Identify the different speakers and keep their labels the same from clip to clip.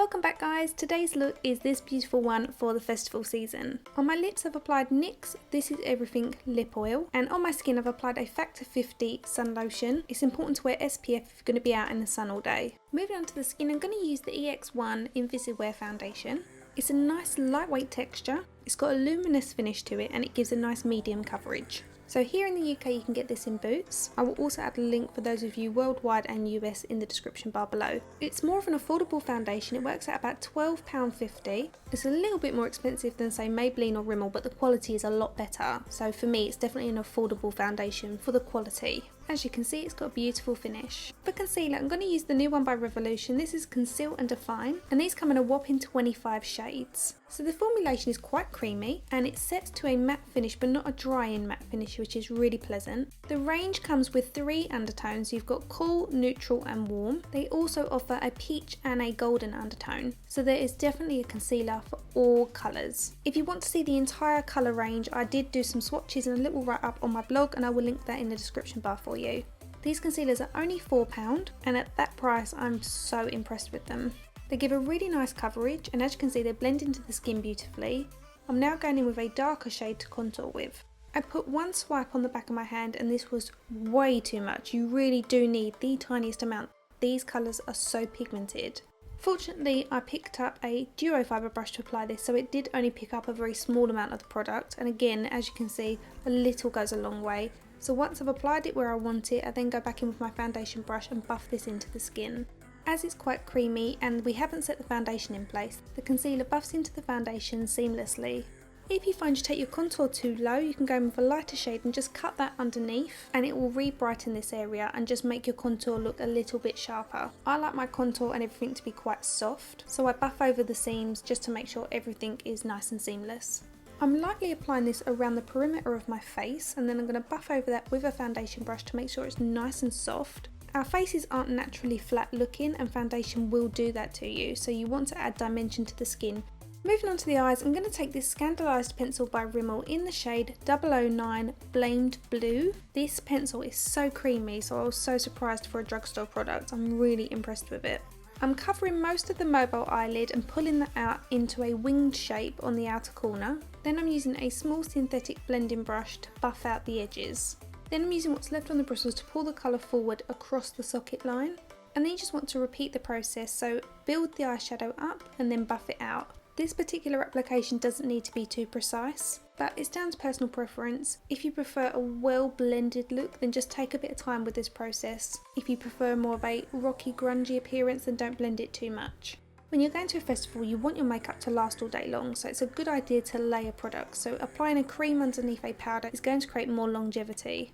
Speaker 1: Welcome back guys, today's look is this beautiful one for the festival season. On my lips I've applied NYX This Is Everything lip oil, and on my skin I've applied a Factor 50 sun lotion. It's important to wear SPF if you're going to be out in the sun all day. Moving on to the skin, I'm going to use the EX1 Invisiwear foundation. It's a nice lightweight texture, it's got a luminous finish to it, and it gives a nice medium coverage. So here in the UK you can get this in Boots. I will also add a link for those of you worldwide and US in the description bar below. It's more of an affordable foundation, it works out about £12.50. It's a little bit more expensive than say Maybelline or Rimmel, but the quality is a lot better. So for me it's definitely an affordable foundation for the quality. As you can see, it's got a beautiful finish. For concealer, I'm going to use the new one by Revolution. This is Conceal and Define, and these come in a whopping 25 shades. So the formulation is quite creamy, and it sets to a matte finish, but not a drying matte finish, which is really pleasant. The range comes with 3 undertones. You've got cool, neutral, and warm. They also offer a peach and a golden undertone. So there is definitely a concealer for all colours. If you want to see the entire colour range, I did do some swatches and a little write-up on my blog, and I will link that in the description bar for you. These concealers are only £4, and at that price I'm so impressed with them. They give a really nice coverage, and as you can see they blend into the skin beautifully. I'm now going in with a darker shade to contour with. I put one swipe on the back of my hand and this was way too much. You really do need the tiniest amount. These colours are so pigmented. Fortunately, I picked up a Duo Fibre brush to apply this, so it did only pick up a very small amount of the product, and again, as you can see, a little goes a long way. So once I've applied it where I want it, I then go back in with my foundation brush and buff this into the skin. As it's quite creamy and we haven't set the foundation in place, the concealer buffs into the foundation seamlessly. If you find you take your contour too low, you can go in with a lighter shade and just cut that underneath, and it will re-brighten this area and just make your contour look a little bit sharper. I like my contour and everything to be quite soft, so I buff over the seams just to make sure everything is nice and seamless. I'm lightly applying this around the perimeter of my face, and then I'm going to buff over that with a foundation brush to make sure it's nice and soft. Our faces aren't naturally flat looking, and foundation will do that to you, so you want to add dimension to the skin. Moving on to the eyes, I'm going to take this Scandaleyes pencil by Rimmel in the shade 009 Blamed Blue. This pencil is so creamy, so I was so surprised for a drugstore product. I'm really impressed with it. I'm covering most of the mobile eyelid and pulling that out into a winged shape on the outer corner. Then I'm using a small synthetic blending brush to buff out the edges. Then I'm using what's left on the bristles to pull the colour forward across the socket line. And then you just want to repeat the process, so build the eyeshadow up and then buff it out. This particular application doesn't need to be too precise, but it's down to personal preference. If you prefer a well blended look, then just take a bit of time with this process. If you prefer more of a rocky, grungy appearance, then don't blend it too much. When you're going to a festival, you want your makeup to last all day long, so it's a good idea to layer products. So applying a cream underneath a powder is going to create more longevity.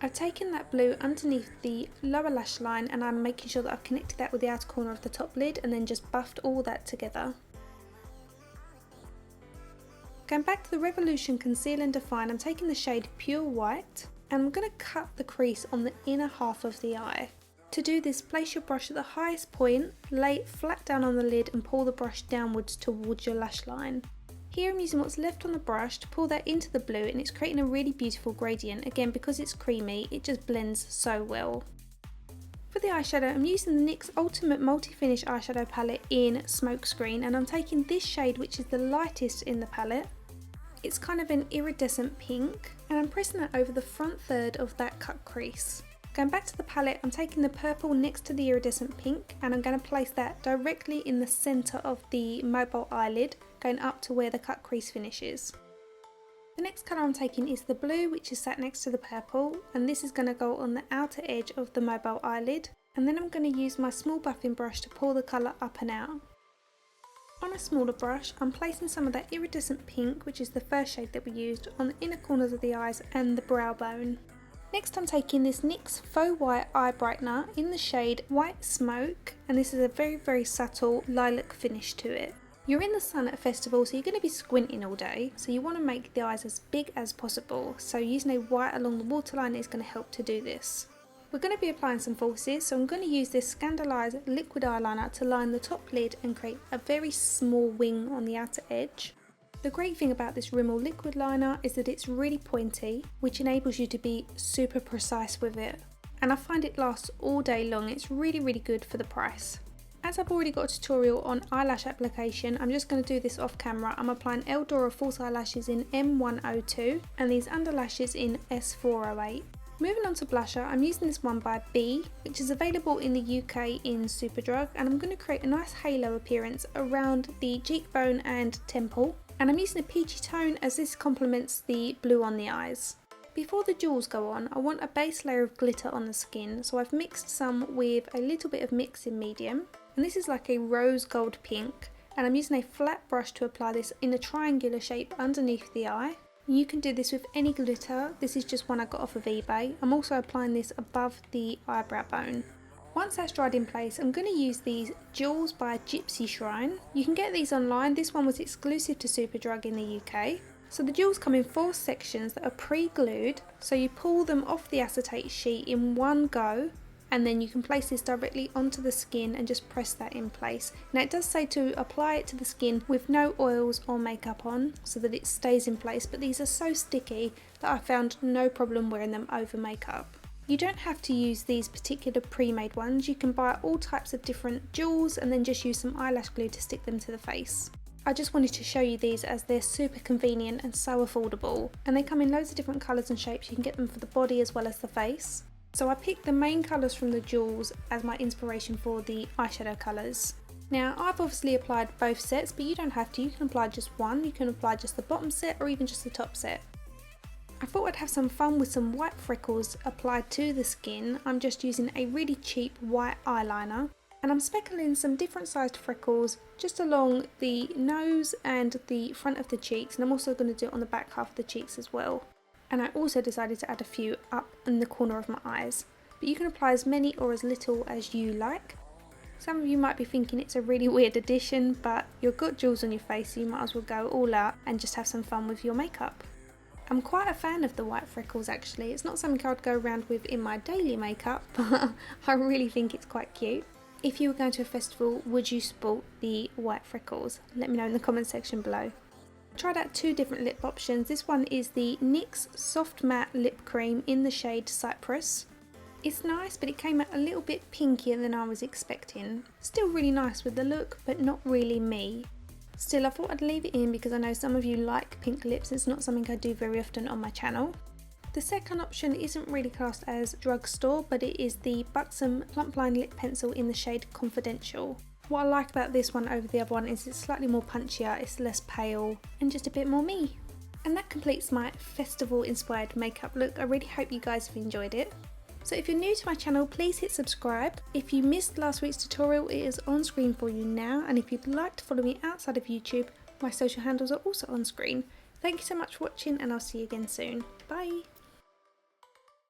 Speaker 1: I've taken that blue underneath the lower lash line, and I'm making sure that I've connected that with the outer corner of the top lid, and then just buffed all that together. Going back to the Revolution Conceal and Define, I'm taking the shade Pure White, and I'm going to cut the crease on the inner half of the eye. To do this, place your brush at the highest point, lay it flat down on the lid and pull the brush downwards towards your lash line. Here I'm using what's left on the brush to pull that into the blue, and it's creating a really beautiful gradient. Again, because it's creamy, it just blends so well. For the eyeshadow, I'm using the NYX Ultimate Multi-Finish Eyeshadow Palette in Smokescreen, and I'm taking this shade, which is the lightest in the palette. It's kind of an iridescent pink, and I'm pressing that over the front third of that cut crease. Going back to the palette, I'm taking the purple next to the iridescent pink, and I'm going to place that directly in the centre of the mobile eyelid, going up to where the cut crease finishes. The next colour I'm taking is the blue, which is sat next to the purple, and this is going to go on the outer edge of the mobile eyelid, and then I'm going to use my small buffing brush to pull the colour up and out. On a smaller brush, I'm placing some of that iridescent pink, which is the first shade that we used, on the inner corners of the eyes and the brow bone. Next I'm taking this NYX Faux White Eye Brightener in the shade White Smoke, and this is a very subtle lilac finish to it. You're in the sun at a festival, so you're going to be squinting all day, so you want to make the eyes as big as possible, so using a white along the waterline is going to help to do this. We're going to be applying some falsies, so I'm going to use this Scandaleyes liquid eyeliner to line the top lid and create a very small wing on the outer edge. The great thing about this Rimmel liquid liner is that it's really pointy, which enables you to be super precise with it. And I find it lasts all day long. It's really good for the price. As I've already got a tutorial on eyelash application, I'm just going to do this off camera. I'm applying Eldora False Eyelashes in M102 and these underlashes in S408. Moving on to blusher, I'm using this one by B, which is available in the UK in Superdrug, and I'm going to create a nice halo appearance around the cheekbone and temple. And I'm using a peachy tone as this complements the blue on the eyes. Before the jewels go on, I want a base layer of glitter on the skin, so I've mixed some with a little bit of mix in medium. And this is like a rose gold pink, and I'm using a flat brush to apply this in a triangular shape underneath the eye. You can do this with any glitter. This is just one I got off of eBay. I'm also applying this above the eyebrow bone. Once that's dried in place, I'm going to use these jewels by Gypsy Shrine. You can get these online. This one was exclusive to Superdrug in the UK. So the jewels come in 4 sections that are pre-glued, so you pull them off the acetate sheet in one go, and then you can place this directly onto the skin and just press that in place. Now it does say to apply it to the skin with no oils or makeup on so that it stays in place, but these are so sticky that I found no problem wearing them over makeup. You don't have to use these particular pre-made ones. You can buy all types of different jewels and then just use some eyelash glue to stick them to the face. I just wanted to show you these as they're super convenient and so affordable, and they come in loads of different colours and shapes. You can get them for the body as well as the face. So I picked the main colours from the jewels as my inspiration for the eyeshadow colours. Now I've obviously applied both sets, but you don't have to. You can apply just one, you can apply just the bottom set or even just the top set. I thought I'd have some fun with some white freckles applied to the skin. I'm just using a really cheap white eyeliner, and I'm speckling some different sized freckles just along the nose and the front of the cheeks, and I'm also going to do it on the back half of the cheeks as well. And I also decided to add a few up in the corner of my eyes, but you can apply as many or as little as you like. Some of you might be thinking it's a really weird addition, but you've got jewels on your face, so you might as well go all out and just have some fun with your makeup. I'm quite a fan of the white freckles actually. It's not something I would go around with in my daily makeup, but I really think it's quite cute. If you were going to a festival, would you sport the white freckles? Let me know in the comment section below. I tried out 2 different lip options. This one is the NYX Soft Matte Lip Cream in the shade Cyprus. It's nice, but it came out a little bit pinkier than I was expecting. Still really nice with the look, but not really me. Still, I thought I'd leave it in because I know some of you like pink lips. It's not something I do very often on my channel. The second option isn't really classed as drugstore, but it is the Buxom Plump Line Lip Pencil in the shade Confidential. What I like about this one over the other one is it's slightly more punchier, it's less pale, and just a bit more me. And that completes my festival inspired makeup look. I really hope you guys have enjoyed it. So if you're new to my channel, please hit subscribe. If you missed last week's tutorial, it is on screen for you now, and if you'd like to follow me outside of YouTube, my social handles are also on screen. Thank you so much for watching, and I'll see you again soon. Bye!